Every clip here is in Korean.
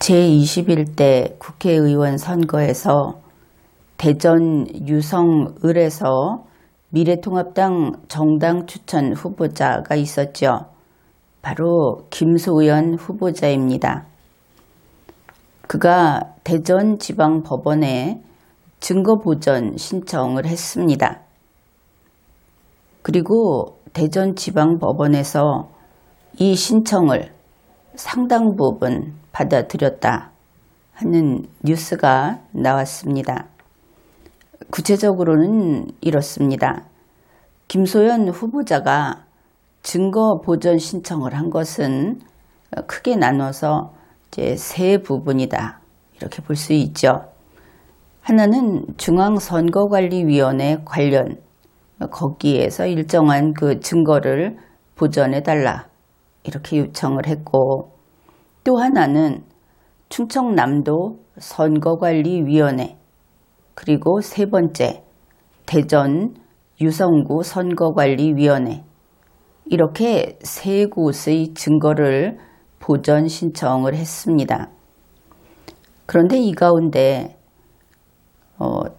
제21대 국회의원 선거에서 대전 유성을에서 미래통합당 정당 추천 후보자가 있었죠. 바로 김소연 후보자입니다. 그가 대전지방법원에 증거보전 신청을 했습니다. 그리고 대전지방법원에서 이 신청을 상당 부분 받아들였다 하는 뉴스가 나왔습니다. 구체적으로는 이렇습니다. 김소연 후보자가 증거 보전 신청을 한 것은 크게 나눠서 이제 세 부분이다 이렇게 볼 수 있죠. 하나는 중앙선거관리위원회 관련 거기에서 일정한 그 증거를 보전해 달라 이렇게 요청을 했고, 또 하나는 충청남도 선거관리위원회, 그리고 세 번째 대전 유성구 선거관리위원회, 이렇게 세 곳의 증거를 보전 신청을 했습니다. 그런데 이 가운데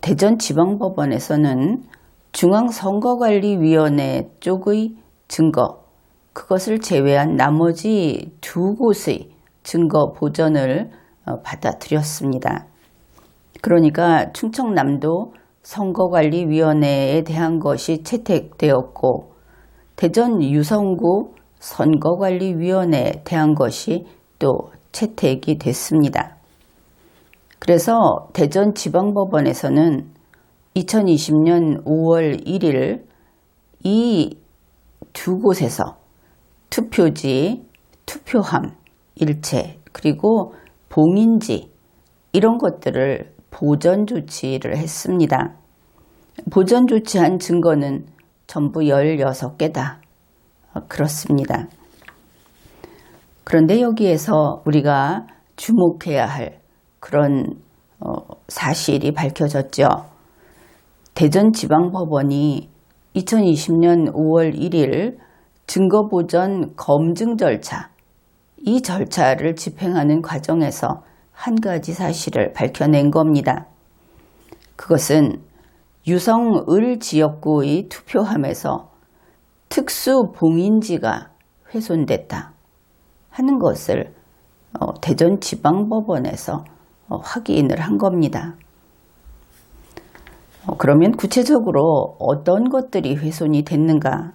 대전지방법원에서는 중앙선거관리위원회 쪽의 증거, 그것을 제외한 나머지 두 곳의 증거 보전을 받아들였습니다. 그러니까 충청남도 선거관리위원회에 대한 것이 채택되었고, 대전 유성구 선거관리위원회에 대한 것이 또 채택이 됐습니다. 그래서 대전지방법원에서는 2020년 5월 1일 이 두 곳에서 투표지, 투표함, 일체, 그리고 봉인지 이런 것들을 보전 조치를 했습니다. 보전 조치한 증거는 전부 16개다. 그렇습니다. 그런데 여기에서 우리가 주목해야 할 그런 사실이 밝혀졌죠. 대전지방법원이 2020년 5월 1일 증거보전 검증 절차, 이 절차를 집행하는 과정에서 한 가지 사실을 밝혀낸 겁니다. 그것은 유성을 지역구의 투표함에서 특수 봉인지가 훼손됐다 하는 것을 대전지방법원에서 확인을 한 겁니다. 그러면 구체적으로 어떤 것들이 훼손이 됐는가?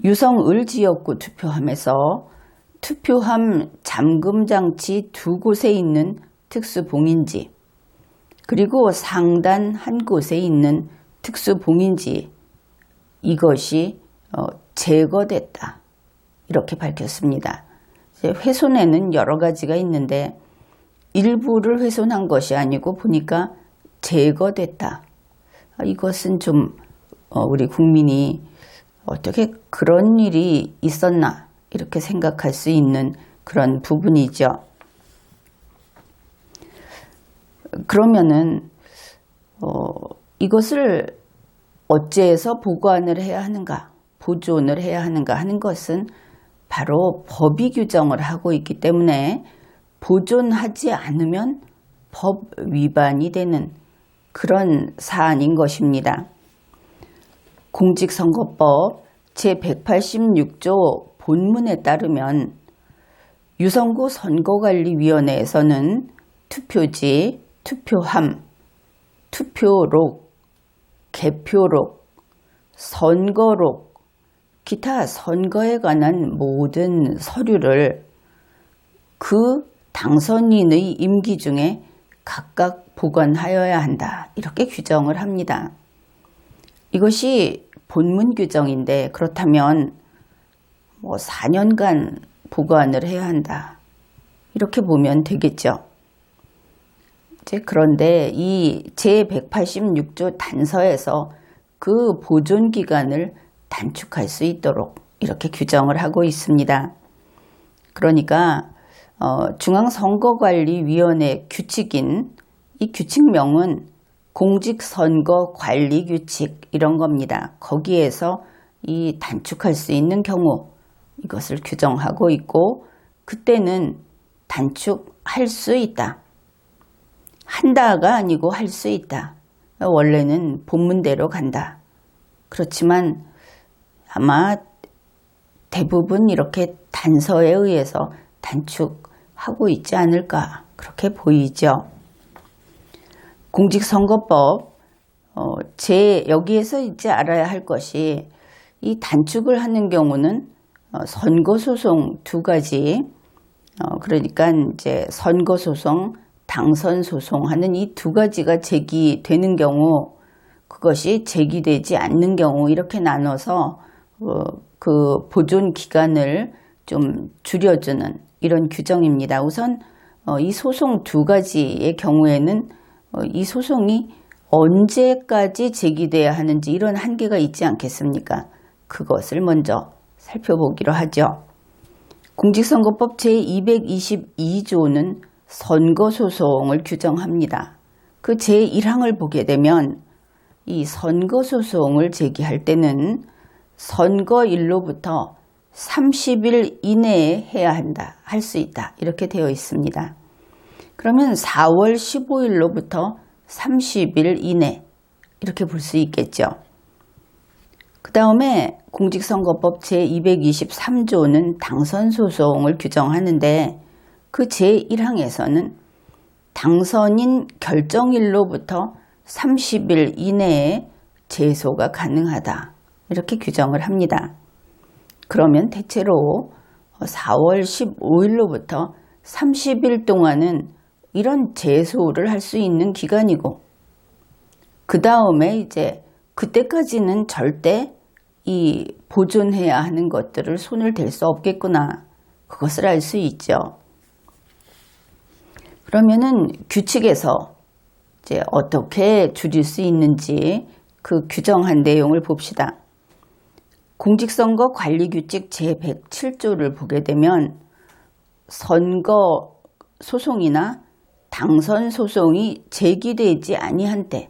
유성을 지역구 투표함에서 투표함 잠금 장치 두 곳에 있는 특수 봉인지, 그리고 상단 한 곳에 있는 특수 봉인지, 이것이 제거됐다 이렇게 밝혔습니다. 훼손에는 여러 가지가 있는데 일부를 훼손한 것이 아니고 보니까 제거됐다. 이것은 좀 우리 국민이 어떻게 그런 일이 있었나 이렇게 생각할 수 있는 그런 부분이죠. 그러면은 이것을 어째서 보관을 해야 하는가, 보존을 해야 하는가 하는 것은 바로 법이 규정을 하고 있기 때문에 보존하지 않으면 법 위반이 되는 그런 사안인 것입니다. 공직선거법 제186조 본문에 따르면 유성구 선거관리위원회에서는 투표지, 투표함, 투표록, 개표록, 선거록, 기타 선거에 관한 모든 서류를 그 당선인의 임기 중에 각각 보관하여야 한다 이렇게 규정을 합니다. 이것이 본문 규정인데, 그렇다면 4년간 보관을 해야 한다 이렇게 보면 되겠죠. 그런데 이 제186조 단서에서 그 보존 기간을 단축할 수 있도록 이렇게 규정을 하고 있습니다. 그러니까 중앙선거관리위원회 규칙인 이 규칙명은 공직선거관리규칙 이런 겁니다. 거기에서 이 단축할 수 있는 경우 이것을 규정하고 있고, 그때는 단축 할 수 있다. 한다가 아니고 할 수 있다. 원래는 본문대로 간다. 그렇지만 아마 대부분 이렇게 단서에 의해서 단축하고 있지 않을까 그렇게 보이죠. 공직선거법 여기에서 이제 알아야 할 것이 이 단축을 하는 경우는 선거소송 두 가지 그러니까 이제 선거소송, 당선소송 하는 이 두 가지가 제기되는 경우 그것이 제기되지 않는 경우 이렇게 나눠서 그 보존 기간을 좀 줄여주는 이런 규정입니다. 우선 이 소송 두 가지의 경우에는 이 소송이 언제까지 제기돼야 하는지 이런 한계가 있지 않겠습니까? 그것을 먼저 살펴보기로 하죠. 공직선거법 제222조는 선거소송을 규정합니다. 그 제1항을 보게 되면 이 선거소송을 제기할 때는 선거일로부터 30일 이내에 해야 한다, 할 수 있다 이렇게 되어 있습니다. 그러면 4월 15일로부터 30일 이내 이렇게 볼 수 있겠죠. 그 다음에 공직선거법 제223조는 당선소송을 규정하는데 그 제1항에서는 당선인 결정일로부터 30일 이내에 제소가 가능하다 이렇게 규정을 합니다. 그러면 대체로 4월 15일로부터 30일 동안은 이런 제소를 할 수 있는 기간이고 그 다음에 이제 그때까지는 절대 이 보존해야 하는 것들을 손을 댈 수 없겠구나 그것을 알 수 있죠. 그러면은 규칙에서 이제 어떻게 줄일 수 있는지 그 규정한 내용을 봅시다. 공직선거 관리규칙 제107조를 보게 되면 선거 소송이나 당선 소송이 제기되지 아니한 때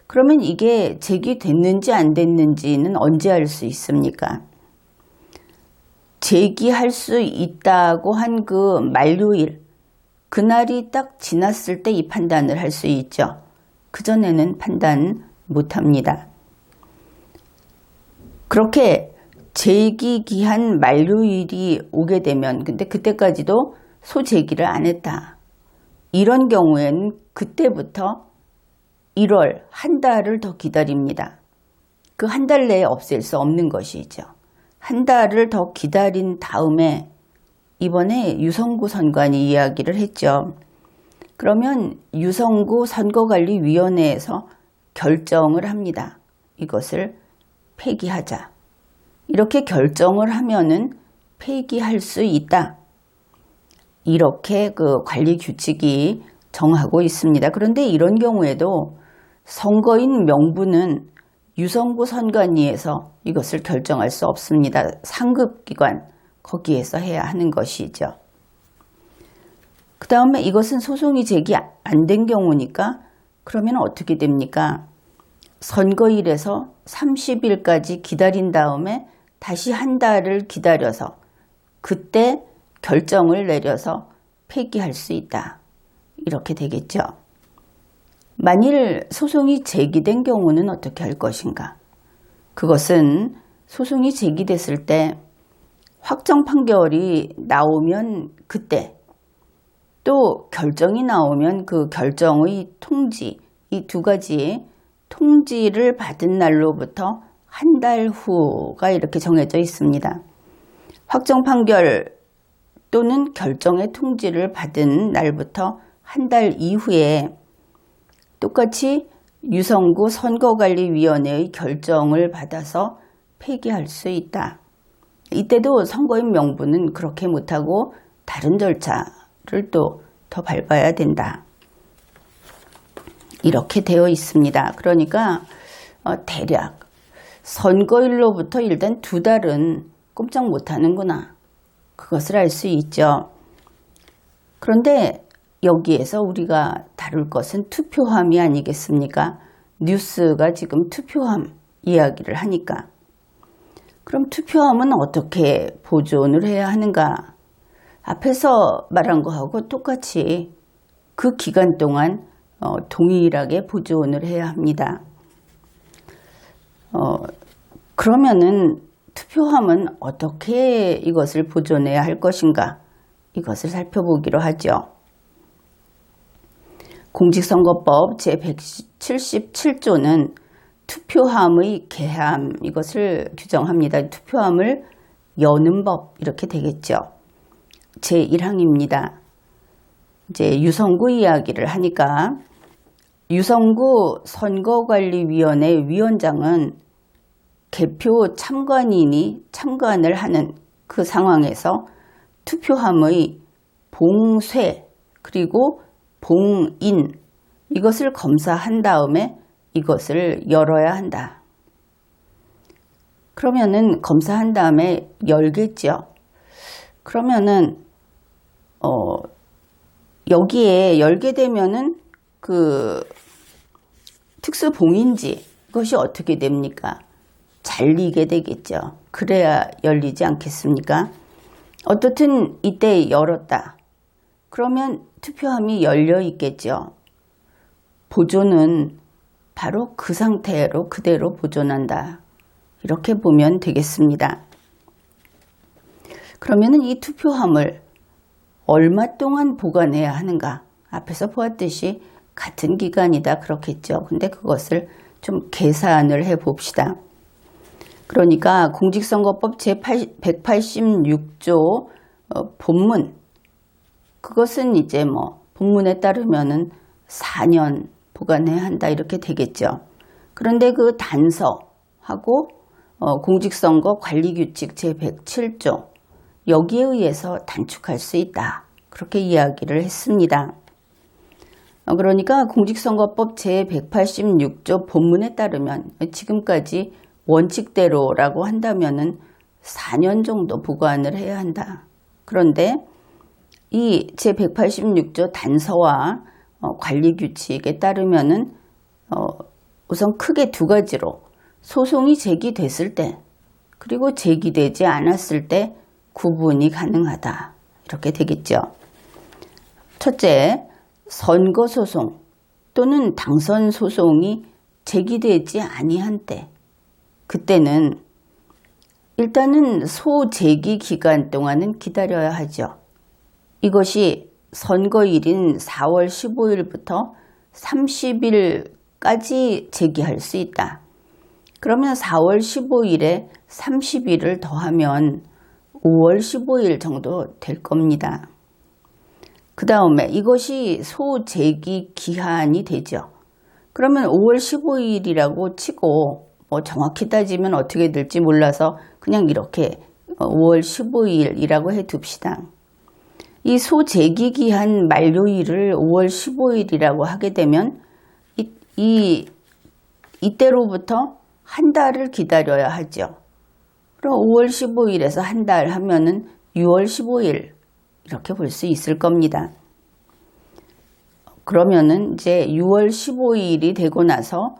그러면 이게 제기됐는지 안 됐는지는 언제 알 수 있습니까? 제기할 수 있다고 한 그 만료일 그날이 딱 지났을 때 이 판단을 할 수 있죠. 그전에는 판단 못합니다. 그렇게 제기기한 만료일이 오게 되면 근데 그때까지도 소제기를 안 했다. 이런 경우에는 그때부터 1월 한 달을 더 기다립니다. 그 한 달 내에 없앨 수 없는 것이죠. 한 달을 더 기다린 다음에 이번에 유성구 선관위 이야기를 했죠. 그러면 유성구 선거관리위원회에서 결정을 합니다. 이것을 폐기하자. 이렇게 결정을 하면은 폐기할 수 있다. 이렇게 그 관리 규칙이 정하고 있습니다. 그런데 이런 경우에도 선거인 명부는 유성구 선관위에서 이것을 결정할 수 없습니다. 상급기관 거기에서 해야 하는 것이죠. 그 다음에 이것은 소송이 제기 안 된 경우니까 그러면 어떻게 됩니까? 선거일에서 30일까지 기다린 다음에 다시 한 달을 기다려서 그때 결정을 내려서 폐기할 수 있다. 이렇게 되겠죠. 만일 소송이 제기된 경우는 어떻게 할 것인가? 그것은 소송이 제기됐을 때 확정 판결이 나오면 그때 또 결정이 나오면 그 결정의 통지 이 두 가지 통지를 받은 날로부터 한 달 후가 이렇게 정해져 있습니다. 확정 판결 또는 결정의 통지를 받은 날부터 한 달 이후에 똑같이 유성구 선거관리위원회의 결정을 받아서 폐기할 수 있다. 이때도 선거인 명부는 그렇게 못하고 다른 절차를 또 더 밟아야 된다. 이렇게 되어 있습니다. 그러니까 대략 선거일로부터 일단 2달은 꼼짝 못하는구나. 그것을 알 수 있죠. 그런데 여기에서 우리가 다룰 것은 투표함이 아니겠습니까? 뉴스가 지금 투표함 이야기를 하니까. 그럼 투표함은 어떻게 보존을 해야 하는가? 앞에서 말한 거하고 똑같이 그 기간 동안 동일하게 보존을 해야 합니다. 그러면은 투표함은 어떻게 이것을 보존해야 할 것인가? 이것을 살펴보기로 하죠. 공직선거법 제177조는 투표함의 개함, 이것을 규정합니다. 투표함을 여는 법, 이렇게 되겠죠. 제1항입니다. 이제 유성구 이야기를 하니까 유성구 선거관리위원회 위원장은 개표 참관인이 참관을 하는 그 상황에서 투표함의 봉쇄 그리고 봉인 이것을 검사한 다음에 이것을 열어야 한다. 그러면은 검사한 다음에 열겠죠. 그러면은 여기에 열게 되면은 그 특수 봉인지 이것이 어떻게 됩니까? 잘리게 되겠죠. 그래야 열리지 않겠습니까? 어떻든 이때 열었다. 그러면 투표함이 열려 있겠죠. 보존은 바로 그 상태로 그대로 보존한다. 이렇게 보면 되겠습니다. 그러면은 이 투표함을 얼마 동안 보관해야 하는가? 앞에서 보았듯이 같은 기간이다 그렇겠죠. 근데 그것을 좀 계산을 해 봅시다. 그러니까 공직선거법 제186조 본문 그것은 이제 본문에 따르면은 4년 보관해야 한다 이렇게 되겠죠. 그런데 그 단서하고 공직선거 관리규칙 제107조 여기에 의해서 단축할 수 있다. 그렇게 이야기를 했습니다. 그러니까 공직선거법 제186조 본문에 따르면 지금까지 원칙대로라고 한다면은 4년 정도 보관을 해야 한다. 그런데 이 제186조 단서와 관리규칙에 따르면은 우선 크게 두 가지로 소송이 제기됐을 때 그리고 제기되지 않았을 때 구분이 가능하다. 이렇게 되겠죠. 첫째, 선거소송 또는 당선소송이 제기되지 아니한 때 그때는 일단은 소제기 기간 동안은 기다려야 하죠. 이것이 선거일인 4월 15일부터 30일까지 제기할 수 있다. 그러면 4월 15일에 30일을 더하면 5월 15일 정도 될 겁니다. 그 다음에 이것이 소제기 기한이 되죠. 그러면 5월 15일이라고 치고 정확히 따지면 어떻게 될지 몰라서 그냥 이렇게 5월 15일이라고 해 둡시다. 이 소제기 기한 만료일을 5월 15일이라고 하게 되면 이때로부터 한 달을 기다려야 하죠. 그럼 5월 15일에서 한 달 하면은 6월 15일 이렇게 볼 수 있을 겁니다. 그러면은 이제 6월 15일이 되고 나서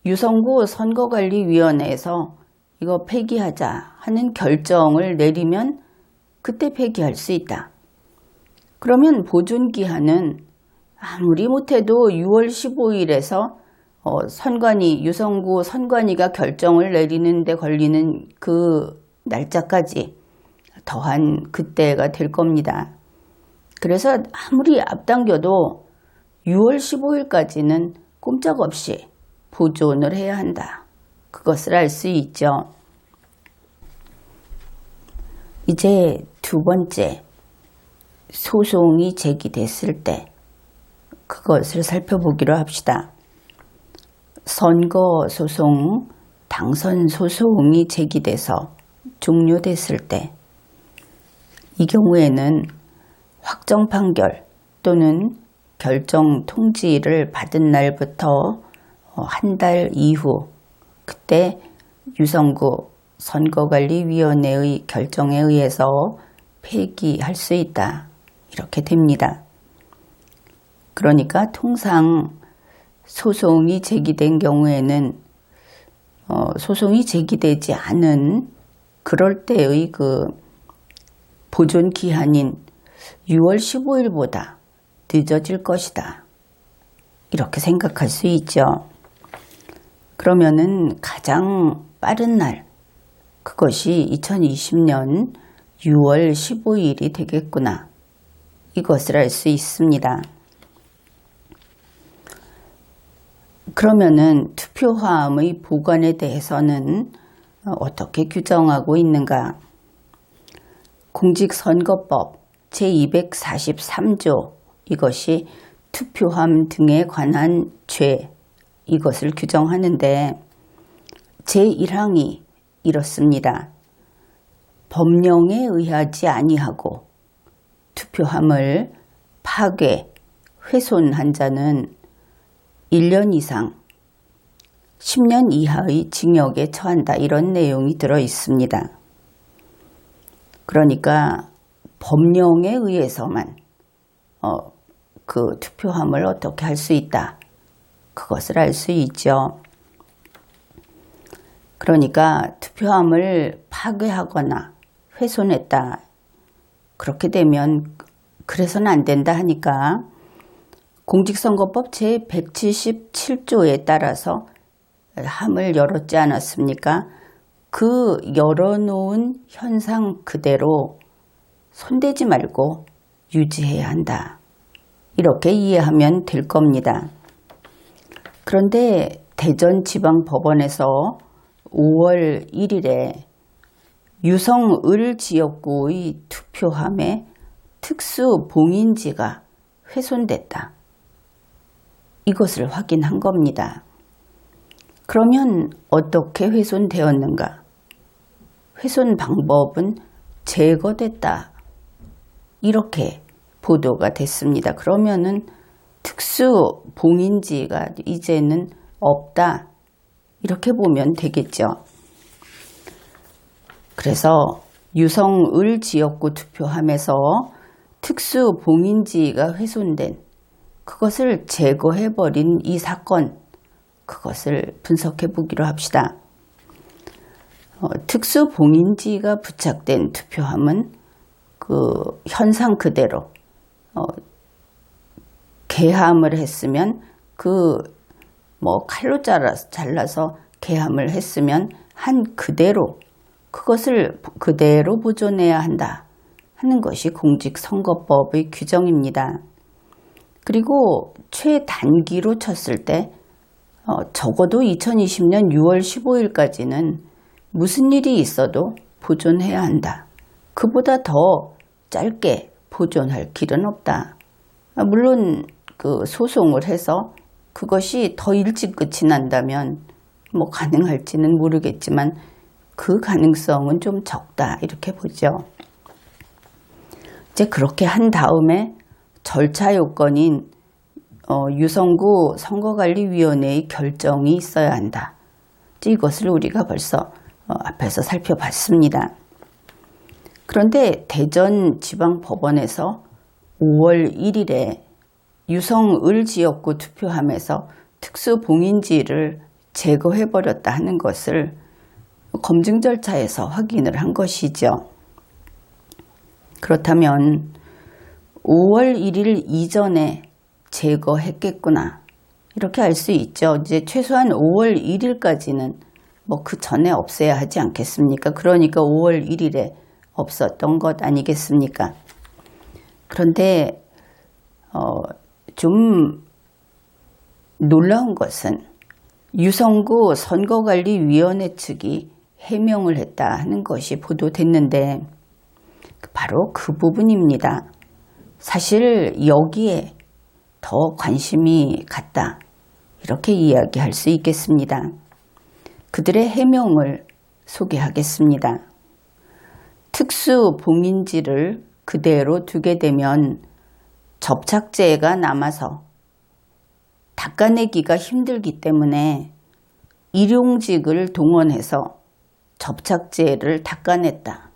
유성구 선거관리위원회에서 이거 폐기하자 하는 결정을 내리면 그때 폐기할 수 있다. 그러면 보존기한은 아무리 못해도 6월 15일에서 유성구 선관위가 결정을 내리는데 걸리는 그 날짜까지 더한 그때가 될 겁니다. 그래서 아무리 앞당겨도 6월 15일까지는 꼼짝없이 보존을 해야 한다. 그것을 알 수 있죠. 이제 두 번째, 소송이 제기됐을 때 그것을 살펴보기로 합시다. 선거소송, 당선소송이 제기돼서 종료됐을 때 이 경우에는 확정 판결 또는 결정 통지를 받은 날부터 한 달 이후 그때 유성구 선거관리위원회의 결정에 의해서 폐기할 수 있다. 이렇게 됩니다. 그러니까 통상 소송이 제기된 경우에는 소송이 제기되지 않은 그럴 때의 그 보존 기한인 6월 15일보다 늦어질 것이다. 이렇게 생각할 수 있죠. 그러면은 가장 빠른 날, 그것이 2020년 6월 15일이 되겠구나. 이것을 알 수 있습니다. 그러면은 투표함의 보관에 대해서는 어떻게 규정하고 있는가? 공직선거법 제243조, 이것이 투표함 등에 관한 죄, 이것을 규정하는데 제1항이 이렇습니다. 법령에 의하지 아니하고 투표함을 파괴, 훼손한 자는 1년 이상 10년 이하의 징역에 처한다. 이런 내용이 들어 있습니다. 그러니까 법령에 의해서만 그 투표함을 어떻게 할 수 있다. 그것을 알 수 있죠. 그러니까 투표함을 파괴하거나 훼손했다. 그렇게 되면 그래서는 안 된다 하니까 공직선거법 제177조에 따라서 함을 열었지 않았습니까? 그 열어놓은 현상 그대로 손대지 말고 유지해야 한다. 이렇게 이해하면 될 겁니다. 그런데 대전지방법원에서 5월 1일에 유성을 지역구의 투표함에 특수 봉인지가 훼손됐다. 이것을 확인한 겁니다. 그러면 어떻게 훼손되었는가? 훼손 방법은 제거됐다. 이렇게 보도가 됐습니다. 그러면은 특수 봉인지가 이제는 없다. 이렇게 보면 되겠죠. 그래서 유성을 지역구 투표함에서 특수 봉인지가 훼손된 그것을 제거해버린 이 사건, 그것을 분석해 보기로 합시다. 특수 봉인지가 부착된 투표함은 그 현상 그대로 개함을 했으면 칼로 잘라서 개함을 했으면 한 그대로 그것을 그대로 보존해야 한다 하는 것이 공직선거법의 규정입니다. 그리고 최단기로 쳤을 때 적어도 2020년 6월 15일까지는 무슨 일이 있어도 보존해야 한다. 그보다 더 짧게 보존할 길은 없다. 물론 그 소송을 해서 그것이 더 일찍 끝이 난다면 가능할지는 모르겠지만 그 가능성은 좀 적다. 이렇게 보죠. 이제 그렇게 한 다음에 절차 요건인 유성구 선거관리위원회의 결정이 있어야 한다. 이것을 우리가 벌써 앞에서 살펴봤습니다. 그런데 대전지방법원에서 5월 1일에 유성을 지역구 투표함에서 특수봉인지를 제거해버렸다 하는 것을 검증 절차에서 확인을 한 것이죠. 그렇다면 5월 1일 이전에 제거했겠구나. 이렇게 알 수 있죠. 이제 최소한 5월 1일까지는 그 전에 없애야 하지 않겠습니까? 그러니까 5월 1일에 없었던 것 아니겠습니까? 그런데 좀 놀라운 것은 유성구 선거관리위원회 측이 해명을 했다 하는 것이 보도됐는데 바로 그 부분입니다. 사실 여기에 더 관심이 갔다. 이렇게 이야기할 수 있겠습니다. 그들의 해명을 소개하겠습니다. 특수 봉인지를 그대로 두게 되면 접착제가 남아서 닦아내기가 힘들기 때문에 일용직을 동원해서 접착제를 닦아냈다.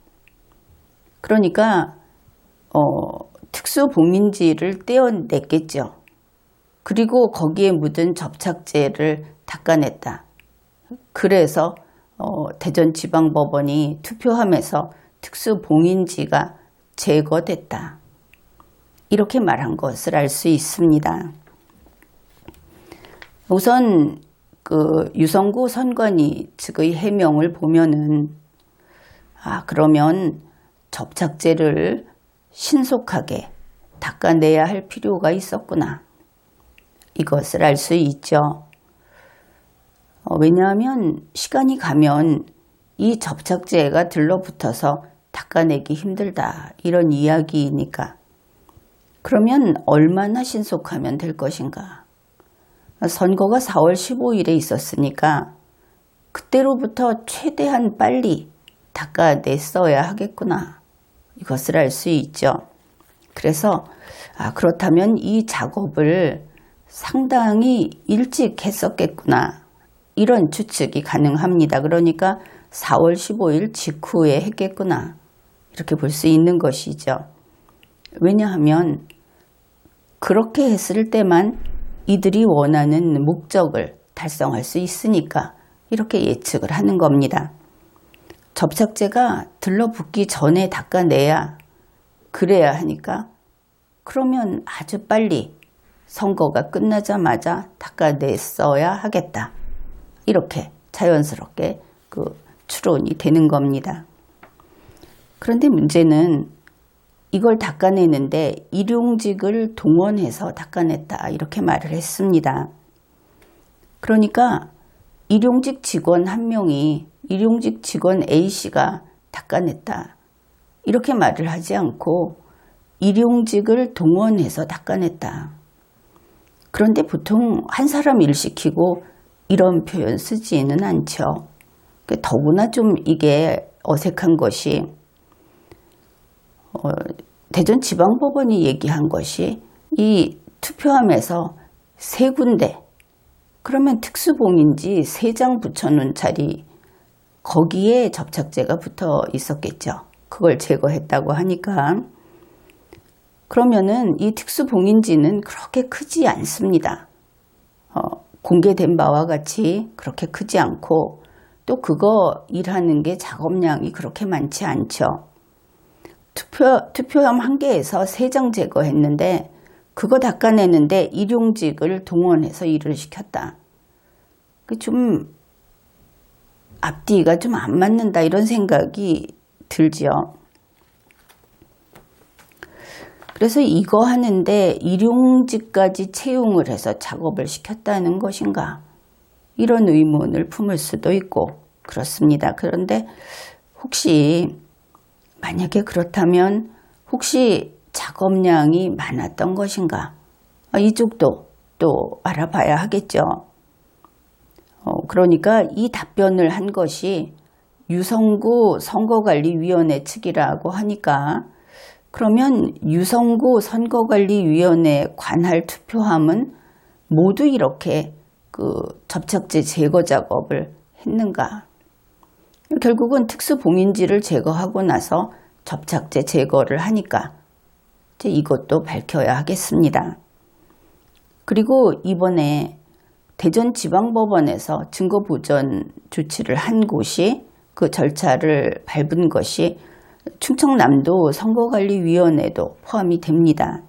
그러니까 특수 봉인지를 떼어냈겠죠. 그리고 거기에 묻은 접착제를 닦아냈다. 그래서 대전지방법원이 투표함에서 특수 봉인지가 제거됐다. 이렇게 말한 것을 알 수 있습니다. 우선 그 유성구 선관위 측의 해명을 보면은 그러면 접착제를 신속하게 닦아내야 할 필요가 있었구나. 이것을 알 수 있죠. 왜냐하면 시간이 가면 이 접착제가 들러붙어서 닦아내기 힘들다. 이런 이야기이니까. 그러면 얼마나 신속하면 될 것인가. 선거가 4월 15일에 있었으니까 그때로부터 최대한 빨리 닦아냈어야 하겠구나. 이것을 알 수 있죠. 그래서 그렇다면 이 작업을 상당히 일찍 했었겠구나. 이런 추측이 가능합니다. 그러니까 4월 15일 직후에 했겠구나. 이렇게 볼 수 있는 것이죠. 왜냐하면 그렇게 했을 때만 이들이 원하는 목적을 달성할 수 있으니까 이렇게 예측을 하는 겁니다. 접착제가 들러붙기 전에 닦아내야 그래야 하니까 그러면 아주 빨리 선거가 끝나자마자 닦아냈어야 하겠다. 이렇게 자연스럽게 그 추론이 되는 겁니다. 그런데 문제는 이걸 닦아내는데 일용직을 동원해서 닦아냈다. 이렇게 말을 했습니다. 그러니까 일용직 직원 한 명이 일용직 직원 A씨가 닦아냈다. 이렇게 말을 하지 않고 일용직을 동원해서 닦아냈다. 그런데 보통 한 사람 일 시키고 이런 표현 쓰지는 않죠. 더구나 좀 이게 어색한 것이 대전지방법원이 얘기한 것이 이 투표함에서 3군데 그러면 특수봉인지 3장 붙여놓은 자리 거기에 접착제가 붙어 있었겠죠. 그걸 제거했다고 하니까 그러면은 이 특수봉인지는 그렇게 크지 않습니다. 공개된 바와 같이 그렇게 크지 않고 또 그거 일하는 게 작업량이 그렇게 많지 않죠. 투표함 1개에서 3장 제거했는데 그거 닦아내는데 일용직을 동원해서 일을 시켰다. 좀 앞뒤가 좀 안 맞는다 이런 생각이 들죠. 그래서 이거 하는데 일용직까지 채용을 해서 작업을 시켰다는 것인가? 이런 의문을 품을 수도 있고 그렇습니다. 그런데 혹시 만약에 그렇다면 혹시 작업량이 많았던 것인가? 이쪽도 또 알아봐야 하겠죠. 그러니까 이 답변을 한 것이 유성구 선거관리위원회 측이라고 하니까 그러면 유성구 선거관리위원회 관할 투표함은 모두 이렇게 그 접착제 제거 작업을 했는가? 결국은 특수봉인지를 제거하고 나서 접착제 제거를 하니까 이제 이것도 밝혀야 하겠습니다. 그리고 이번에 대전지방법원에서 증거보전 조치를 한 곳이 그 절차를 밟은 것이 충청남도 선거관리위원회도 포함이 됩니다.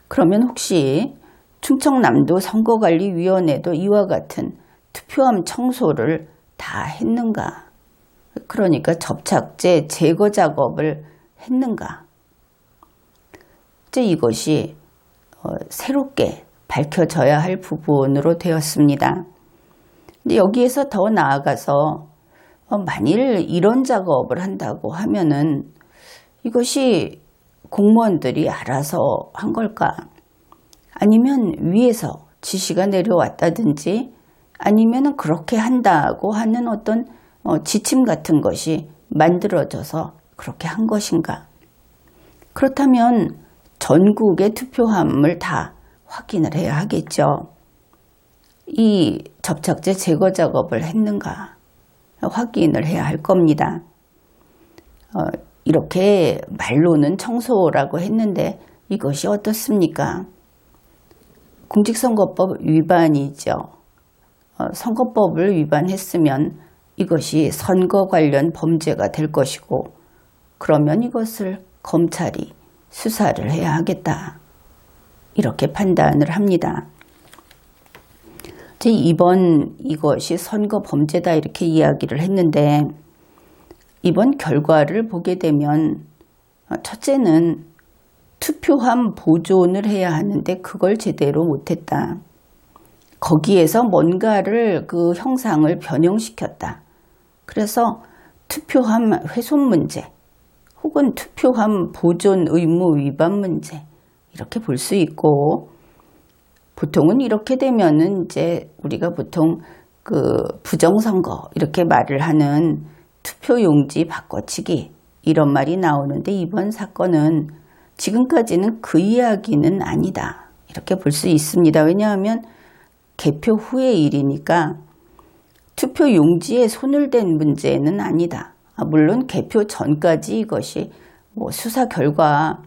그러면 혹시 충청남도 선거관리위원회도 이와 같은 투표함 청소를 다 했는가? 그러니까 접착제 제거 작업을 했는가? 이제 이것이 새롭게 밝혀져야 할 부분으로 되었습니다. 근데 여기에서 더 나아가서 만일 이런 작업을 한다고 하면은 이것이 공무원들이 알아서 한 걸까? 아니면 위에서 지시가 내려왔다든지 아니면 그렇게 한다고 하는 어떤 지침 같은 것이 만들어져서 그렇게 한 것인가? 그렇다면 전국의 투표함을 다 확인을 해야 하겠죠. 이 접착제 제거 작업을 했는가? 확인을 해야 할 겁니다. 이렇게 말로는 청소라고 했는데 이것이 어떻습니까? 공직선거법 위반이죠. 선거법을 위반했으면 이것이 선거 관련 범죄가 될 것이고 그러면 이것을 검찰이 수사를 해야 하겠다. 이렇게 판단을 합니다. 이번 이것이 선거 범죄다 이렇게 이야기를 했는데 이번 결과를 보게 되면 첫째는 투표함 보존을 해야 하는데 그걸 제대로 못했다. 거기에서 뭔가를 그 형상을 변형시켰다. 그래서 투표함 훼손 문제 혹은 투표함 보존 의무 위반 문제 이렇게 볼 수 있고 보통은 이렇게 되면은 이제 우리가 보통 그 부정선거 이렇게 말을 하는 투표용지 바꿔치기 이런 말이 나오는데 이번 사건은 지금까지는 그 이야기는 아니다. 이렇게 볼 수 있습니다. 왜냐하면 개표 후의 일이니까 투표용지에 손을 댄 문제는 아니다. 물론 개표 전까지 이것이 수사 결과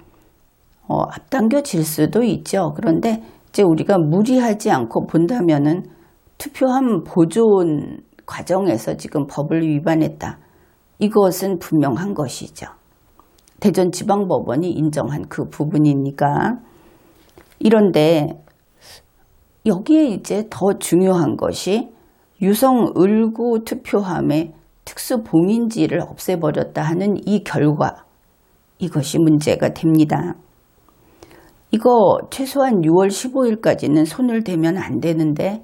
앞당겨질 수도 있죠. 그런데 이제 우리가 무리하지 않고 본다면은 투표함 보존 과정에서 지금 법을 위반했다. 이것은 분명한 것이죠. 대전지방법원이 인정한 그 부분이니까. 이런데 여기에 이제 더 중요한 것이 유성 을구 투표함의 특수봉인지를 없애버렸다 하는 이 결과, 이것이 문제가 됩니다. 이거 최소한 6월 15일까지는 손을 대면 안 되는데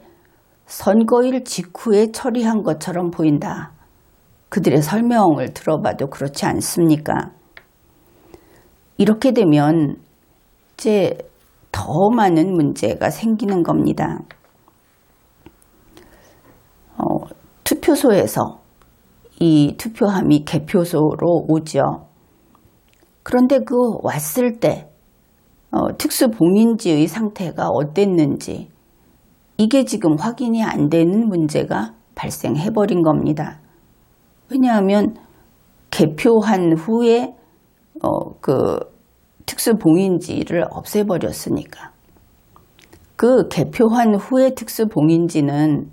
선거일 직후에 처리한 것처럼 보인다. 그들의 설명을 들어봐도 그렇지 않습니까? 이렇게 되면 이제 더 많은 문제가 생기는 겁니다. 투표소에서 이 투표함이 개표소로 오죠. 그런데 그 왔을 때 특수봉인지의 상태가 어땠는지 이게 지금 확인이 안 되는 문제가 발생해버린 겁니다. 왜냐하면 개표한 후에 그 특수봉인지를 없애버렸으니까. 그 개표한 후에 특수봉인지는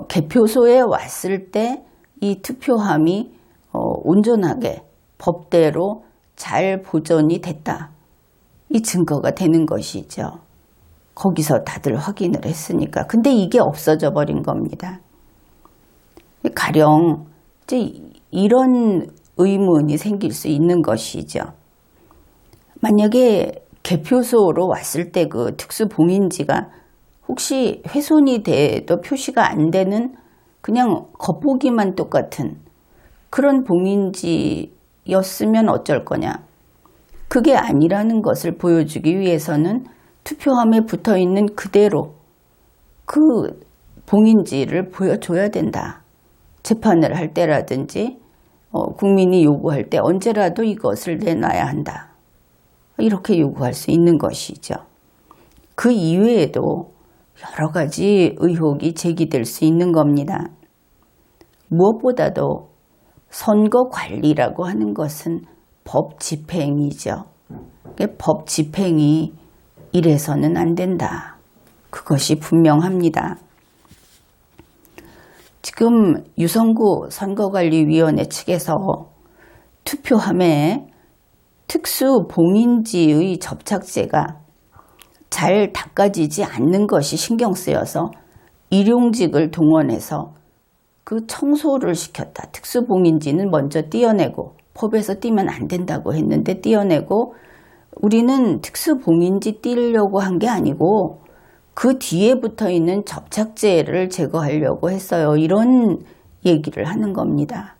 개표소에 왔을 때 이 투표함이 온전하게 법대로 잘 보존이 됐다. 이 증거가 되는 것이죠. 거기서 다들 확인을 했으니까. 근데 이게 없어져 버린 겁니다. 가령 이제 이런 의문이 생길 수 있는 것이죠. 만약에 개표소로 왔을 때 그 특수봉인지가 혹시 훼손이 돼도 표시가 안 되는 그냥 겉보기만 똑같은 그런 봉인지였으면 어쩔 거냐. 그게 아니라는 것을 보여주기 위해서는 투표함에 붙어있는 그대로 그 봉인지를 보여줘야 된다. 재판을 할 때라든지 국민이 요구할 때 언제라도 이것을 내놔야 한다. 이렇게 요구할 수 있는 것이죠. 그 이외에도 여러 가지 의혹이 제기될 수 있는 겁니다. 무엇보다도 선거 관리라고 하는 것은 법 집행이죠. 법 집행이 이래서는 안 된다. 그것이 분명합니다. 지금 유성구 선거관리위원회 측에서 투표함에 특수봉인지의 접착제가 잘 닦아지지 않는 것이 신경 쓰여서 일용직을 동원해서 그 청소를 시켰다. 특수봉인지는 먼저 떼어내고 법에서 떼면 안 된다고 했는데 떼어내고 우리는 특수봉인지 떼려고 한 게 아니고 그 뒤에 붙어있는 접착제를 제거하려고 했어요. 이런 얘기를 하는 겁니다.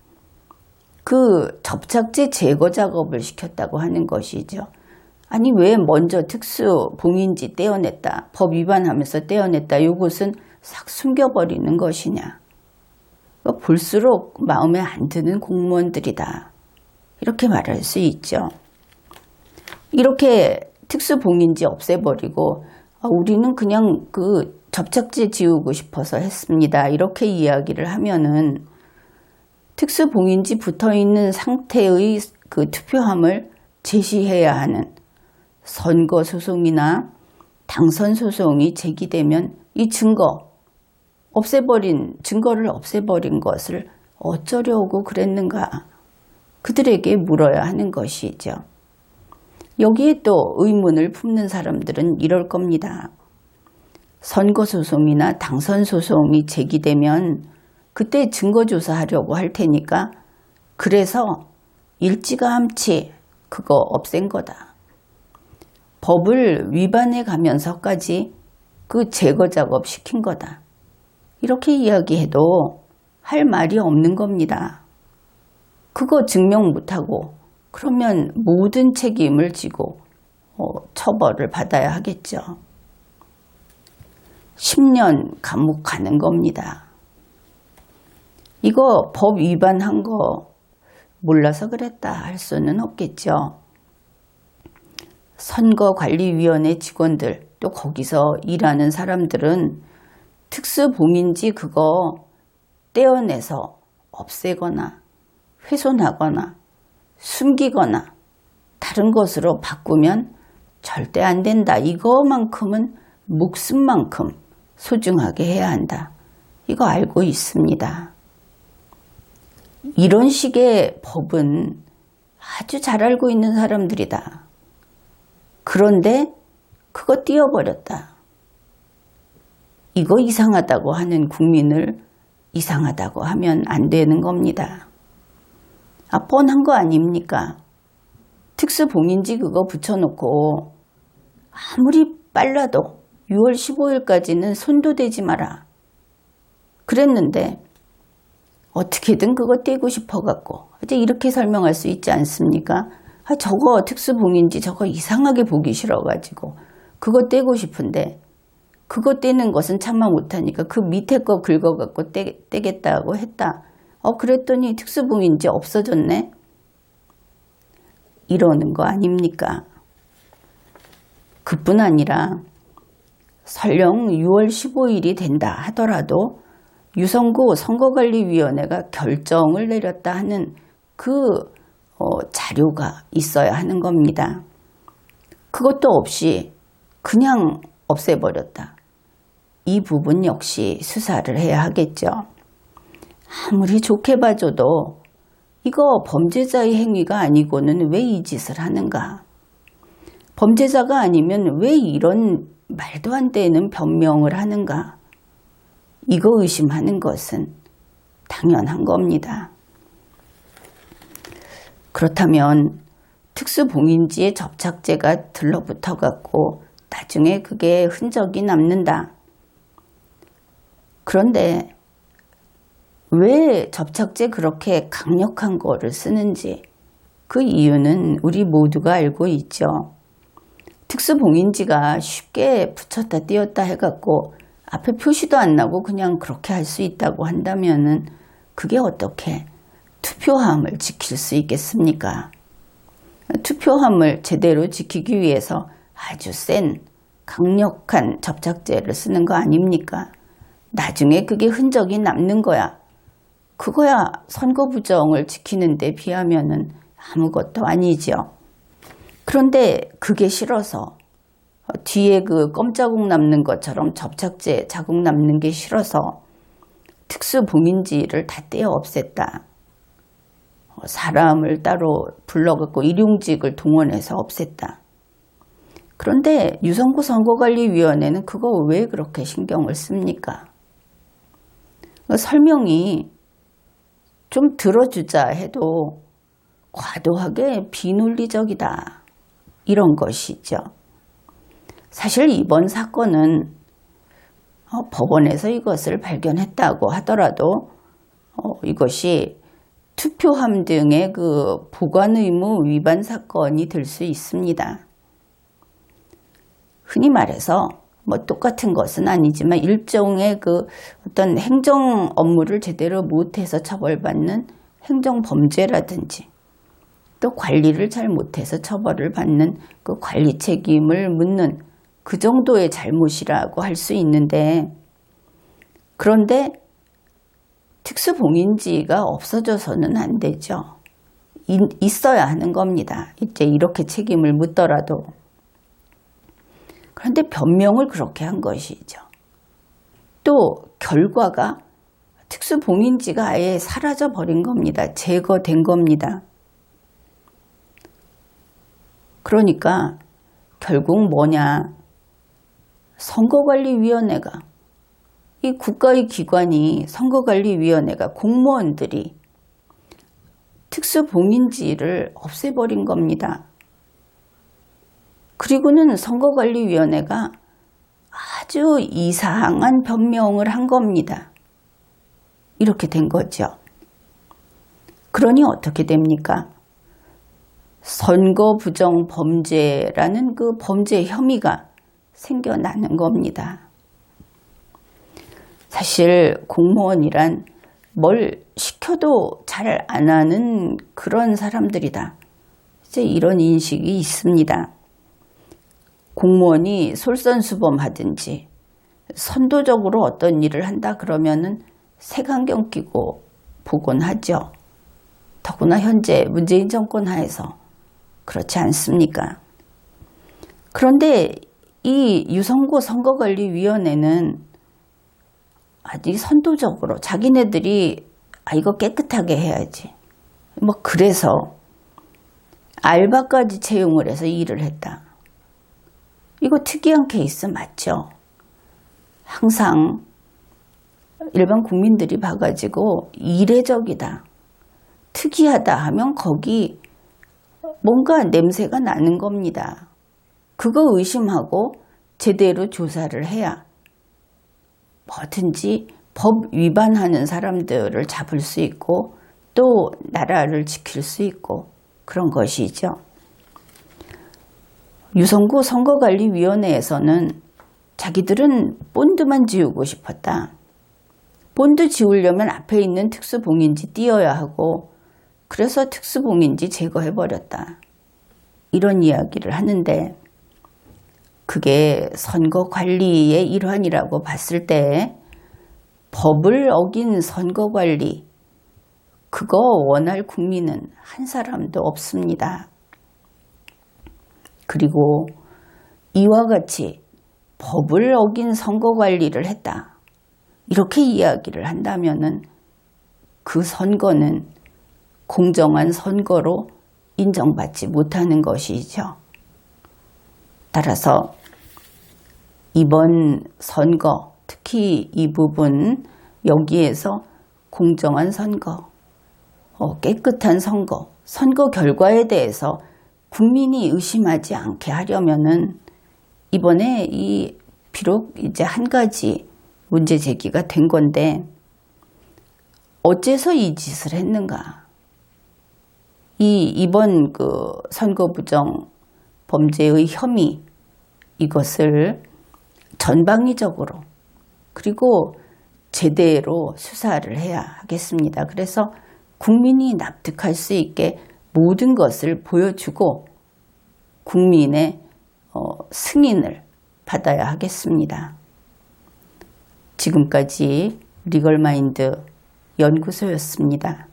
그 접착제 제거 작업을 시켰다고 하는 것이죠. 아니 왜 먼저 특수봉인지 떼어냈다. 법 위반하면서 떼어냈다. 이것은 싹 숨겨버리는 것이냐. 볼수록 마음에 안 드는 공무원들이다. 이렇게 말할 수 있죠. 이렇게 특수봉인지 없애버리고 우리는 그냥 그 접착제 지우고 싶어서 했습니다. 이렇게 이야기를 하면은 특수봉인지 붙어있는 상태의 그 투표함을 제시해야 하는 선거소송이나 당선소송이 제기되면 이 증거를 없애버린 것을 어쩌려고 그랬는가 그들에게 물어야 하는 것이죠. 여기에 또 의문을 품는 사람들은 이럴 겁니다. 선거소송이나 당선소송이 제기되면 그때 증거조사하려고 할 테니까 그래서 일찌감치 그거 없앤 거다. 법을 위반해 가면서까지 그 제거 작업 시킨 거다. 이렇게 이야기해도 할 말이 없는 겁니다. 그거 증명 못하고 그러면 모든 책임을 지고 처벌을 받아야 하겠죠. 10년 감옥 가는 겁니다. 이거 법 위반한 거 몰라서 그랬다 할 수는 없겠죠. 선거관리위원회 직원들 또 거기서 일하는 사람들은 특수봉인지 그거 떼어내서 없애거나 훼손하거나 숨기거나 다른 것으로 바꾸면 절대 안 된다. 이거만큼은 목숨만큼 소중하게 해야 한다. 이거 알고 있습니다. 이런 식의 법은 아주 잘 알고 있는 사람들이다. 그런데 그거 띄워버렸다. 이거 이상하다고 하는 국민을 이상하다고 하면 안 되는 겁니다. 뻔한 거 아닙니까? 특수봉인지 그거 붙여놓고 아무리 빨라도 6월 15일까지는 손도 대지 마라. 그랬는데 어떻게든 그거 떼고 싶어갖고 이제 이렇게 설명할 수 있지 않습니까? 저거 특수봉인지 저거 이상하게 보기 싫어가지고 그거 떼고 싶은데 그거 떼는 것은 참아 못하니까 그 밑에 거 긁어갖고 떼겠다고 했다. 그랬더니 특수봉인지 없어졌네? 이러는 거 아닙니까? 그뿐 아니라 설령 6월 15일이 된다 하더라도 유성구 선거관리위원회가 결정을 내렸다 하는 그 자료가 있어야 하는 겁니다. 그것도 없이 그냥 없애버렸다. 이 부분 역시 수사를 해야 하겠죠. 아무리 좋게 봐줘도 이거 범죄자의 행위가 아니고는 왜 이 짓을 하는가? 범죄자가 아니면 왜 이런 말도 안 되는 변명을 하는가? 이거 의심하는 것은 당연한 겁니다. 그렇다면 특수봉인지에 접착제가 들러붙어 갖고 나중에 그게 흔적이 남는다. 그런데 왜 접착제 그렇게 강력한 거를 쓰는지 그 이유는 우리 모두가 알고 있죠. 특수봉인지가 쉽게 붙였다 띄었다 해갖고 앞에 표시도 안 나고 그냥 그렇게 할 수 있다고 한다면은 그게 어떻게 투표함을 지킬 수 있겠습니까? 투표함을 제대로 지키기 위해서 아주 센 강력한 접착제를 쓰는 거 아닙니까? 나중에 그게 흔적이 남는 거야. 그거야 선거 부정을 지키는 데 비하면은 아무것도 아니죠. 그런데 그게 싫어서 뒤에 그 껌자국 남는 것처럼 접착제 자국 남는 게 싫어서 특수봉인지를 다 떼어 없앴다. 사람을 따로 불러갖고 일용직을 동원해서 없앴다. 그런데 유성구 선거관리위원회는 그거 왜 그렇게 신경을 씁니까? 설명이 좀 들어주자 해도 과도하게 비논리적이다. 이런 것이죠. 사실 이번 사건은 법원에서 이것을 발견했다고 하더라도 이것이 투표함 등의 그 보관 의무 위반 사건이 될 수 있습니다. 흔히 말해서 똑같은 것은 아니지만 일종의 그 어떤 행정 업무를 제대로 못해서 처벌받는 행정범죄라든지 또 관리를 잘 못해서 처벌을 받는 그 관리 책임을 묻는 그 정도의 잘못이라고 할 수 있는데, 그런데 특수봉인지가 없어져서는 안 되죠. 있어야 하는 겁니다. 이제 이렇게 책임을 묻더라도. 그런데 변명을 그렇게 한 것이죠. 또 결과가 특수봉인지가 아예 사라져 버린 겁니다. 제거된 겁니다. 그러니까 결국 뭐냐? 선거관리위원회가, 이 국가의 기관이 선거관리위원회가 공무원들이 특수봉인지를 없애버린 겁니다. 그리고는 선거관리위원회가 아주 이상한 변명을 한 겁니다. 이렇게 된 거죠. 그러니 어떻게 됩니까? 선거부정 범죄라는 그 범죄 혐의가 생겨나는 겁니다. 사실 공무원이란 뭘 시켜도 잘 안 하는 그런 사람들이다. 이제 이런 인식이 있습니다. 공무원이 솔선수범하든지 선도적으로 어떤 일을 한다 그러면은 색안경 끼고 보곤 하죠. 더구나 현재 문재인 정권 하에서 그렇지 않습니까? 그런데 이 유선고 선거관리위원회는 아주 선도적으로 자기네들이 이거 깨끗하게 해야지. 그래서 알바까지 채용을 해서 일을 했다. 이거 특이한 케이스 맞죠? 항상 일반 국민들이 봐가지고 이례적이다, 특이하다 하면 거기 뭔가 냄새가 나는 겁니다. 그거 의심하고 제대로 조사를 해야 뭐든지 법 위반하는 사람들을 잡을 수 있고 또 나라를 지킬 수 있고 그런 것이죠. 유선고 선거관리위원회에서는 자기들은 본드만 지우고 싶었다. 본드 지우려면 앞에 있는 특수봉인지 띄어야 하고 그래서 특수봉인지 제거해버렸다. 이런 이야기를 하는데 그게 선거관리의 일환이라고 봤을 때 법을 어긴 선거관리, 그거 원할 국민은 한 사람도 없습니다. 그리고 이와 같이 법을 어긴 선거관리를 했다, 이렇게 이야기를 한다면은 그 선거는 공정한 선거로 인정받지 못하는 것이죠. 따라서 이번 선거, 특히 이 부분, 여기에서 공정한 선거, 깨끗한 선거, 선거 결과에 대해서 국민이 의심하지 않게 하려면은 이번에 비록 이제 한 가지 문제 제기가 된 건데 어째서 이 짓을 했는가? 이번 그 선거 부정 범죄의 혐의, 이것을 전방위적으로 그리고 제대로 수사를 해야 하겠습니다. 그래서 국민이 납득할 수 있게 모든 것을 보여주고 국민의 승인을 받아야 하겠습니다. 지금까지 리걸마인드 연구소였습니다.